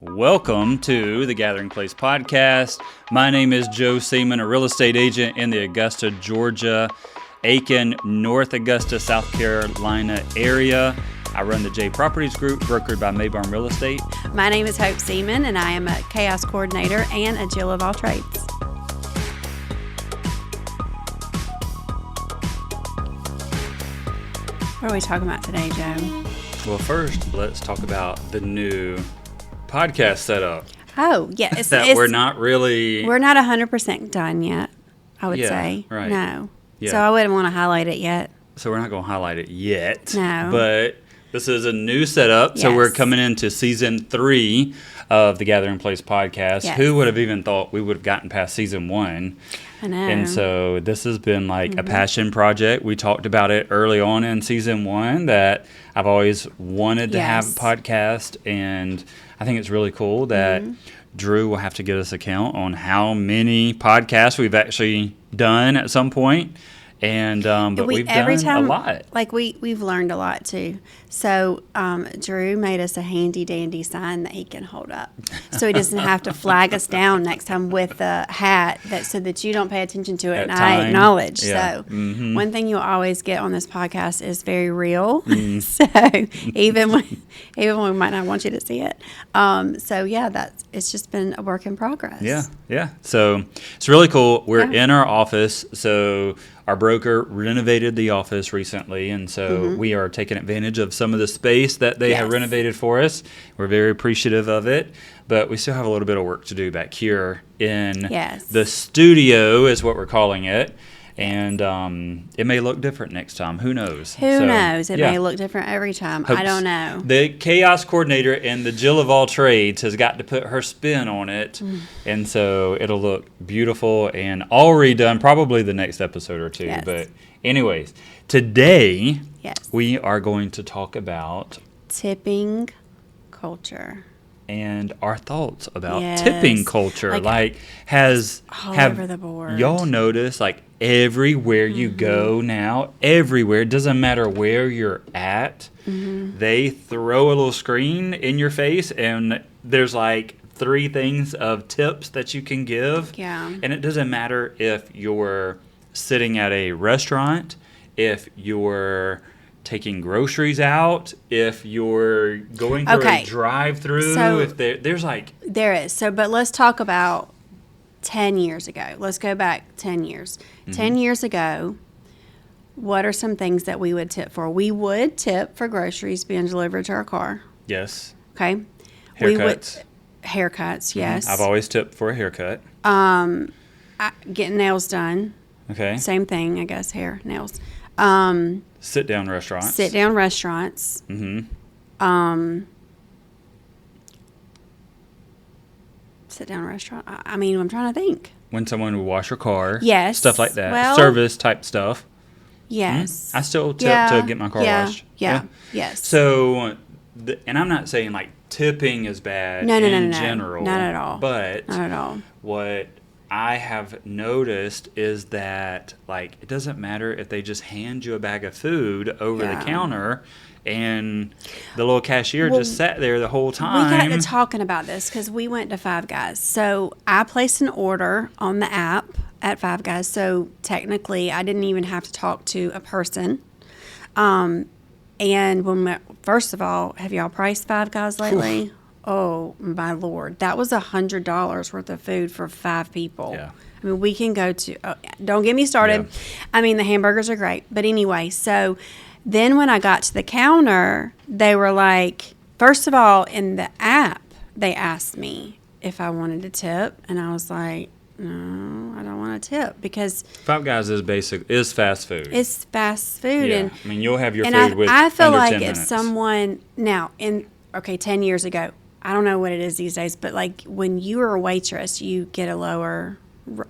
Welcome to the Gathering Place podcast. My name is Joe Seaman, a real estate agent in the Augusta, Georgia, Aiken, North Augusta, South Carolina area. I run the J Properties Group, brokered by Maybarn Real Estate. My name is Hope Seaman, and I am a chaos coordinator and a Jill of all trades. What are we talking about today, Joe? Well, first, let's talk about the new podcast setup. Oh, yeah. We're not 100% done yet, I would say. Right. No. Yeah. So I wouldn't want to highlight it yet. So we're not going to highlight it yet. No. But this is a new setup. Yes. So we're coming into season 3 of the Gathering Place podcast. Yes. Who would have even thought we would have gotten past season 1? I know. And so this has been like a passion project. We talked about it early on in season 1 that I've always wanted to have a podcast. And I think it's really cool that Drew will have to get us a count on how many podcasts we've actually done at some point. And but we've done a lot. Like we've learned a lot too. So Drew made us a handy dandy sign that he can hold up, so he doesn't have to flag us down next time with a hat so that you don't pay attention to it. And I acknowledge. Yeah. So one thing you'll always get on this podcast is very real. So even when we might not want you to see it. So yeah, it's just been a work in progress. Yeah. So it's really cool. We're in our office. So our broker renovated the office recently, and so we are taking advantage of some of the space that they have renovated for us. We're very appreciative of it, but we still have a little bit of work to do back here in the studio, is what we're calling it. And it may look different next time. Who knows? Who knows? It may look different every time. I don't know. The chaos coordinator and the Jill of all trades has got to put her spin on it. And so it'll look beautiful and all redone probably the next episode or two. Yes. But anyways, today we are going to talk about tipping culture. And our thoughts about tipping culture. Have over the board. Y'all notice, like, everywhere you go now, everywhere, it doesn't matter where you're at, they throw a little screen in your face, and there's like 3 things of tips that you can give. Yeah. And it doesn't matter if you're sitting at a restaurant, if you're taking groceries out, if you're going through a drive-through, so if there's like... There is. So, but let's talk about 10 years ago. Let's go back 10 years. 10 years ago, what are some things that we would tip for? We would tip for groceries being delivered to our car. Yes. Okay. Haircuts. Haircuts, yes. I've always tipped for a haircut. Getting nails done. Okay. Same thing, I guess, hair, nails. Sit-down restaurants. Sit-down restaurants. Sit-down restaurant. I mean, I'm trying to think. When someone would wash your car. Yes. Stuff like that. Well, service type stuff. Yes. I still tip to get my car washed. Yeah. Yes. So, and I'm not saying like tipping is bad in general. Not at all. But not at all. What I have noticed is that, like, it doesn't matter if they just hand you a bag of food over the counter and the little cashier just sat there the whole time. We got to talking about this because we went to Five Guys. So I placed an order on the app at Five Guys. So technically, I didn't even have to talk to a person. And first of all, have y'all priced Five Guys lately? Oof. Oh, my Lord. That was $100 worth of food for 5 people. Yeah. I mean, we can go to, don't get me started. Yeah. I mean, the hamburgers are great. But anyway, so then when I got to the counter, they were like, first of all, in the app, they asked me if I wanted to tip. And I was like, no, I don't want to tip because Five Guys is fast food. It's fast food. Yeah. And I mean, you'll have your food with I feel under like 10 if minutes. someone, now, 10 years ago, I don't know what it is these days, but like when you are a waitress, you get a lower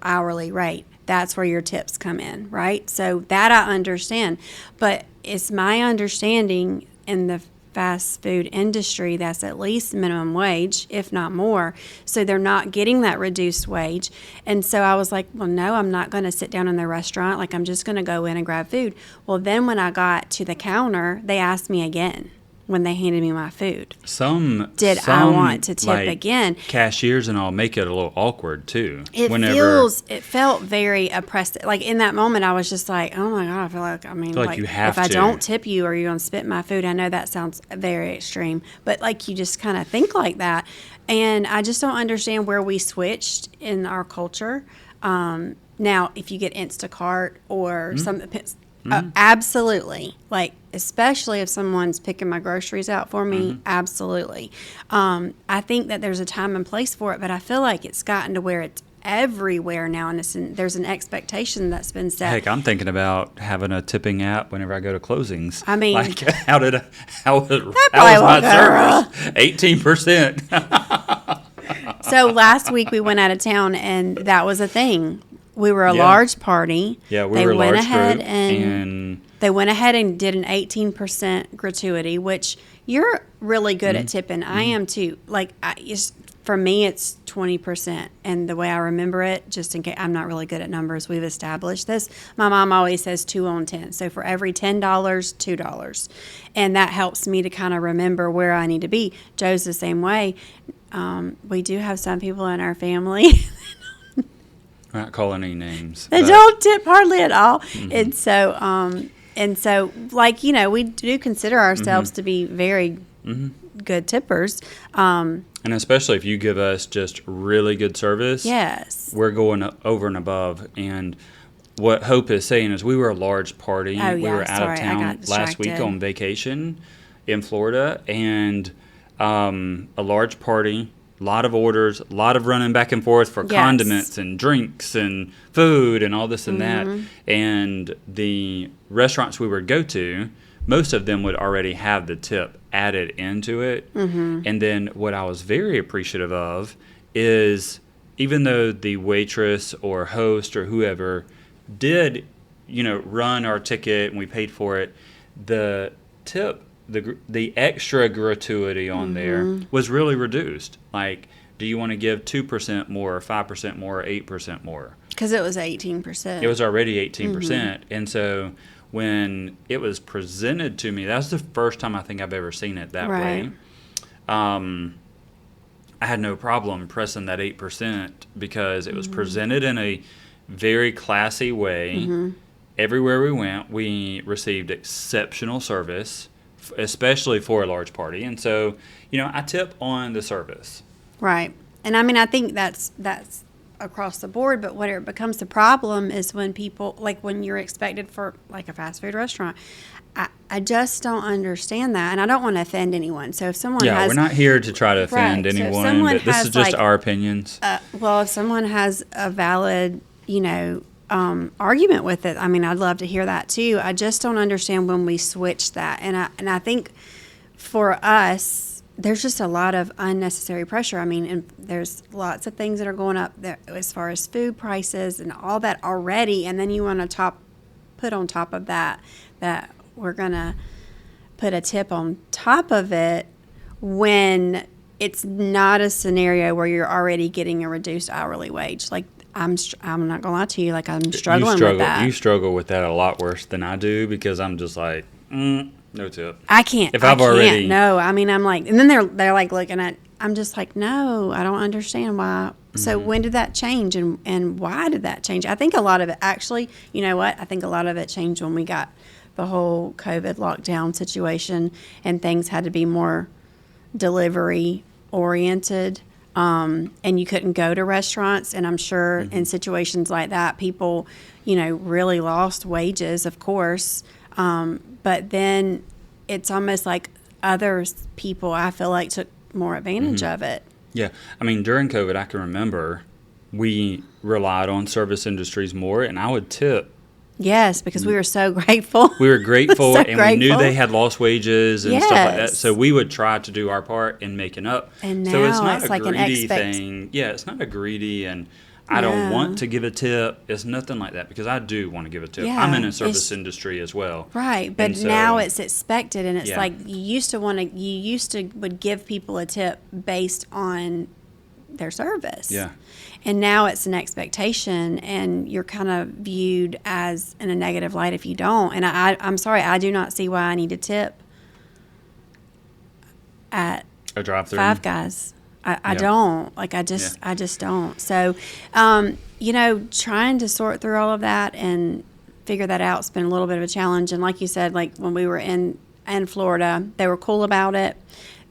hourly rate. That's where your tips come in, right? So that I understand. But it's my understanding in the fast food industry that's at least minimum wage, if not more. So they're not getting that reduced wage. And so I was like, well, no, I'm not going to sit down in the restaurant. Like, I'm just going to go in and grab food. Well, then when I got to the counter, they asked me again. when they handed me my food. Did I want to tip again? Cashiers and all make it a little awkward too. It felt very oppressive. Like in that moment, I was just like, oh my God, I feel like, you have if I to. don't tip you, are you going to spit in my food? I know that sounds very extreme, but like you just kind of think like that. And I just don't understand where we switched in our culture. Now, if you get Instacart or something, absolutely. Like, especially if someone's picking my groceries out for me, absolutely. I think that there's a time and place for it, but I feel like it's gotten to where it's everywhere now, and there's an expectation that's been set. Heck, I'm thinking about having a tipping app whenever I go to closings. I mean, like, how was my service? 18%. So last week we went out of town, and that was a thing. We were a large party. Yeah, we were a large group. They went ahead and did an 18% gratuity, which you're really good at tipping. I am too. Like, for me, it's 20%. And the way I remember it, just in case I'm not really good at numbers, we've established this. My mom always says 2 on 10. So for every $10, $2. And that helps me to kind of remember where I need to be. Joe's the same way. We do have some people in our family. I'm not calling any names. They don't tip hardly at all. And so, like, we do consider ourselves to be very good tippers. And especially if you give us just really good service. Yes. We're going over and above. And what Hope is saying is we were a large party. Oh, yeah. We were out of town last week on vacation in Florida. And a large party. A lot of orders, a lot of running back and forth for condiments and drinks and food and all this and that. And the restaurants we would go to, most of them would already have the tip added into it. And then what I was very appreciative of is even though the waitress or host or whoever did, run our ticket and we paid for it, the tip, the extra gratuity on there was really reduced. Like, do you want to give 2% more, or 5% more, or 8% more? Because it was 18%. It was already 18%. And so when it was presented to me, that was the first time I think I've ever seen it that way. I had no problem pressing that 8% because it was presented in a very classy way. Everywhere we went, we received exceptional service, especially for a large party. And so, I tip on the service. Right. And I think that's across the board, but where it becomes the problem is when people, like when you're expected for like a fast food restaurant. I just don't understand that, and I don't want to offend anyone. So if someone has... we're not here to try to offend anyone, but this is just our opinions. Well, if someone has a valid, argument with it, I'd love to hear that too. I just don't understand when we switch that, and I think for us, there's just a lot of unnecessary pressure. And there's lots of things that are going up there as far as food prices and all that already, and then you want to put on top of that we're gonna put a tip on top of it when it's not a scenario where you're already getting a reduced hourly wage. Like, I'm not gonna lie to you. Like, I'm struggling with that. You struggle with that a lot worse than I do because I'm just like, no tip. I can't. No, I'm like, and then they're like looking at. I'm just like, no, I don't understand why. So when did that change, and why did that change? I think a lot of it actually. You know what? I think a lot of it changed when we got the whole COVID lockdown situation, and things had to be more delivery oriented. And you couldn't go to restaurants. And I'm sure in situations like that, people, really lost wages, of course. But then it's almost like other people, I feel like, took more advantage of it. Yeah. During COVID, I can remember we relied on service industries more, and I would tip. Yes, because we were so grateful. We were grateful, we knew they had lost wages and stuff like that. So we would try to do our part in making up. And now so it's not like a greedy thing. Yeah, it's not a greedy and I don't want to give a tip. It's nothing like that because I do want to give a tip. Yeah, I'm in a service industry as well. Right, but now it's expected, and it's like you used to would give people a tip based on their service. Yeah. And now it's an expectation, and you're kind of viewed as in a negative light if you don't. And I'm sorry, I do not see why I need to tip. at A drive-through. Five Guys. I Yeah. don't. Like, I just don't. So, trying to sort through all of that and figure that out has been a little bit of a challenge. And like you said, like when we were in Florida, they were cool about it.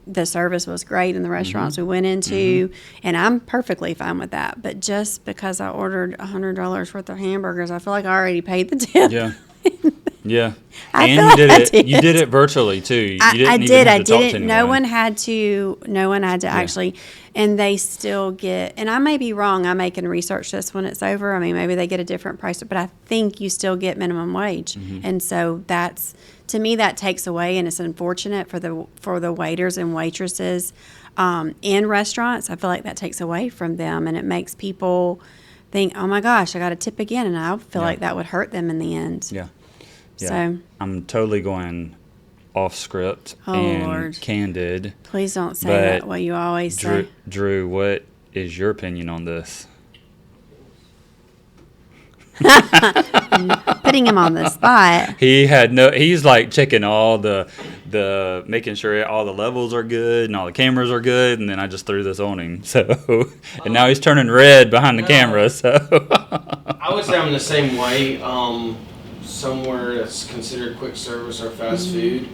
The service was great in the restaurants we went into, and I'm perfectly fine with that. But just because I ordered $100 worth of hamburgers, I feel like I already paid the tip. Yeah. Yeah. I And feel you like did I it. did. You did it virtually too. You I didn't did. even I have to talk to didn't. No anyone. one had to. No one had to actually. And they still get. And I may be wrong. I may can research this when it's over. I mean, maybe they get a different price, but I think you still get minimum wage. And so that's, to me, that takes away, and it's unfortunate for the waiters and waitresses in restaurants. I feel like that takes away from them, and it makes people think, "Oh my gosh, I got to tip again," and I feel like that would hurt them in the end. Yeah. Yeah. So I'm totally going off script Oh, and Lord. candid. please don't say But that. What you always say. Drew, what is your opinion on this? Putting him on the spot. He's like checking all the making sure all the levels are good and all the cameras are good, and then I just threw this on him. So, and now he's turning red behind the camera. So, I would say I'm the same way. Somewhere that's considered quick service or fast food,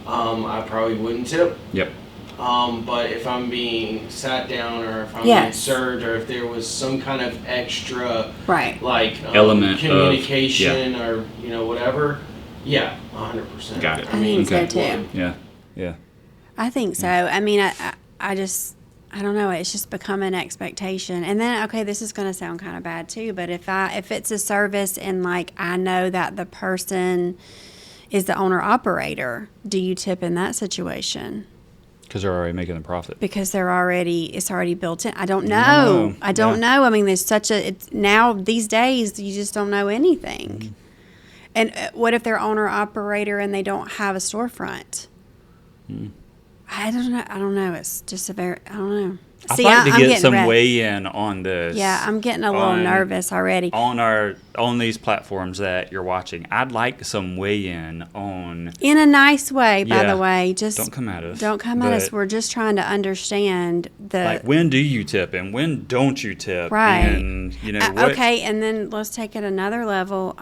I probably wouldn't tip. yep. But if I'm being sat down or if I'm being Yes. served or if there was some kind of extra Right. like Element of- communication or whatever, yeah, 100%. Got it. I think so Okay. too. Yeah. Yeah. I think so. I mean, I just, I don't know. It's just become an expectation. And then, okay, this is going to sound kind of bad too, but if it's a service and like I know that the person is the owner operator, do you tip in that situation? Because they're already making a profit. Because it's already built in. I don't don't know. know. I don't Yeah. know. I mean, it's now these days you just don't know anything. And what if they're owner operator and they don't have a storefront? I don't know. I don't know. It's just I don't know. I'd like to I'm get getting some red. weigh in on this. Yeah, I'm getting a little on- nervous already. on these platforms that you're watching. I'd like some weigh in on. In a nice way, by Yeah. the way. Just Don't come at us. Don't come at us. But, We're just trying to understand the like, when do you tip and when don't you tip? Right. And what? okay, and then let's take it another level.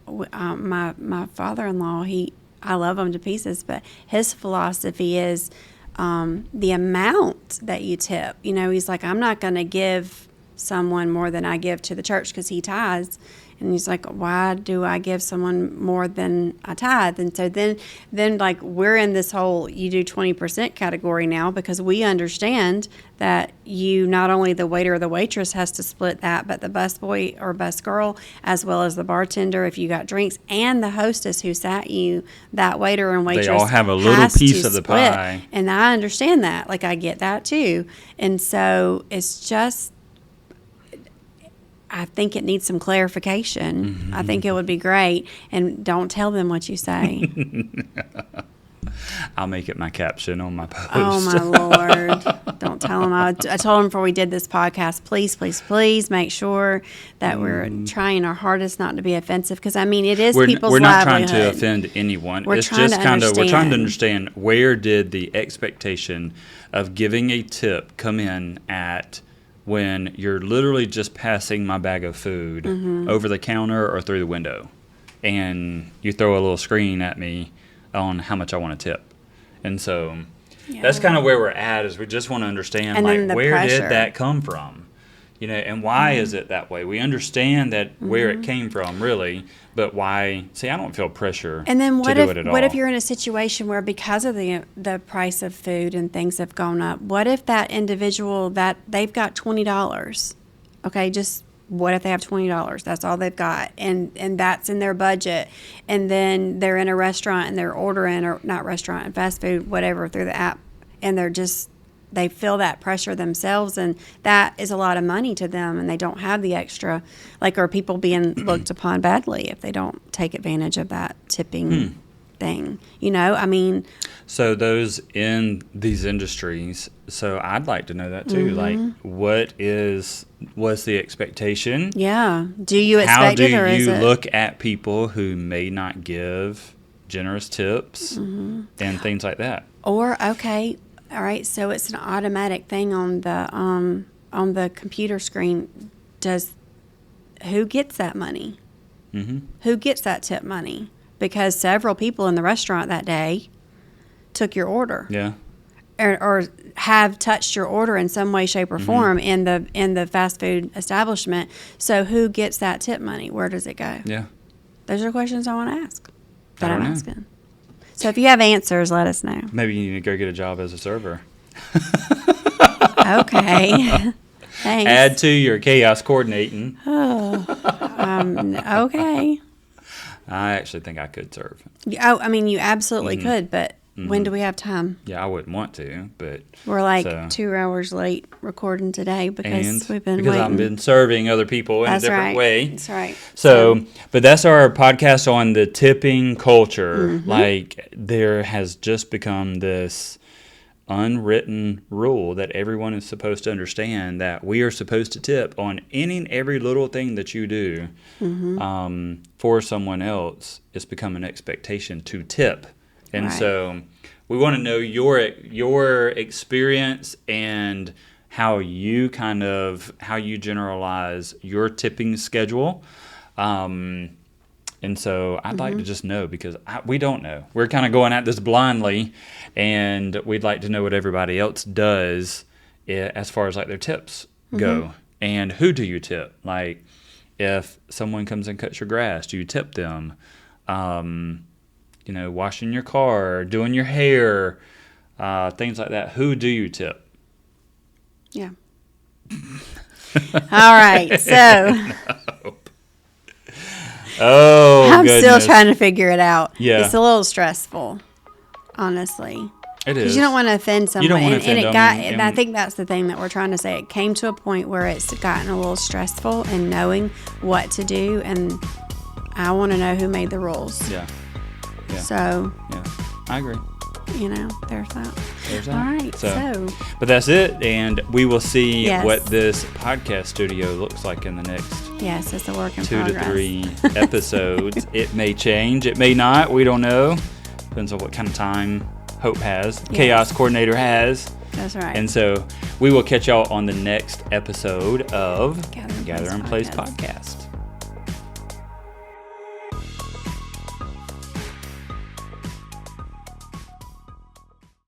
My father-in-law, I love him to pieces, but his philosophy is the amount that you tip. He's like, I'm not going to give someone more than I give to the church because he tithes. And he's like, why do I give someone more than I tithe? And so then like we're in this whole you do 20% category now because we understand that you not only the waiter or the waitress has to split that, but the busboy or bus girl as well as the bartender if you got drinks and the hostess who sat you, that waiter and waitress all have a little has piece to of the split. pie. And I understand that. Like I get that too. And so it's just I think it needs some clarification. I think it would be great. And don't tell them what you say. I'll make it my caption on my post. Oh, my Lord. Don't tell them. I told them before we did this podcast, please, please, please make sure that we're trying our hardest not to be offensive. Because, I mean, it is people's We're not livelihood. trying to offend anyone. We're It's trying just to we're trying to understand. understand where did the expectation of giving a tip come in at when you're literally just passing my bag of food over the counter or through the window, and you throw a little screen at me on how much I want to tip. And so that's kind of where we're at, is we just want to understand, And then like, the where pressure. did that come from? And why is it that way? We understand that where it came from, really, but why? See, I don't feel pressure And then to what do if it at all. what if you're in a situation where because of the price of food and things have gone up, what if that individual that they've got $20? Okay, just what if they have $20? That's all they've got, and that's in their budget. And then they're in a restaurant and they're ordering, or not restaurant, fast food, whatever, through the app, and they feel that pressure themselves, and that is a lot of money to them, and they don't have the extra, like, are people being looked upon badly if they don't take advantage of that tipping thing? I mean, So those in these industries, so I'd like to know that too. Like, what's the expectation? yeah. Do you How expect do it, or is you it? look at people who may not give generous tips and things like that? Or okay, all right. So it's an automatic thing on the computer screen. Who gets that money? Mm-hmm. Who gets that tip money? Because several people in the restaurant that day took your order, Yeah. or have touched your order in some way, shape, or form in the fast food establishment. So who gets that tip money? Where does it go? Yeah. Those are questions I want to ask. I don't know. asking. So if you have answers, let us know. Maybe you need to go get a job as a server. Okay. Thanks. Add to your chaos coordinating. Okay. I actually think I could serve. Oh, I mean, you absolutely Mm-hmm. could, but when do we have time? Yeah, I wouldn't want to, but We're like So- 2 hours late recording today because and we've been because waiting. I've been serving other people in That's a different right. way. That's right. So, but that's our podcast on the tipping culture. Like, there has just become this unwritten rule that everyone is supposed to understand that we are supposed to tip on any and every little thing that you do for someone else. It's become an expectation to tip. And Right. so we want to know your experience and how you generalize your tipping schedule. And so I'd like to just know because we don't know. We're kind of going at this blindly, and we'd like to know what everybody else does as far as like their tips go. And who do you tip? Like if someone comes and cuts your grass, do you tip them? Washing your car, doing your hair, things like that. Who do you tip? Yeah. All right. So Oh, I'm goodness. still trying to figure it out. Yeah. It's a little stressful, honestly. It Because is. you don't want to offend someone. don't wanna and offend it them, got, and- I think that's the thing that we're trying to say. It came to a point where it's gotten a little stressful in knowing what to do. And I want to know who made the rules. Yeah. Yeah. So, Yeah. I agree. there's that. There's that. All right. So, But that's it, and we will see Yes. what this podcast studio looks like in the next yes, it's a work in 2 progress. to 3 episodes. It may change, it may not. We don't know. Depends on what kind of time Hope has, Chaos Coordinator has. That's right. And so we will catch y'all on the next episode of Gather and Gather and Place Place Podcast.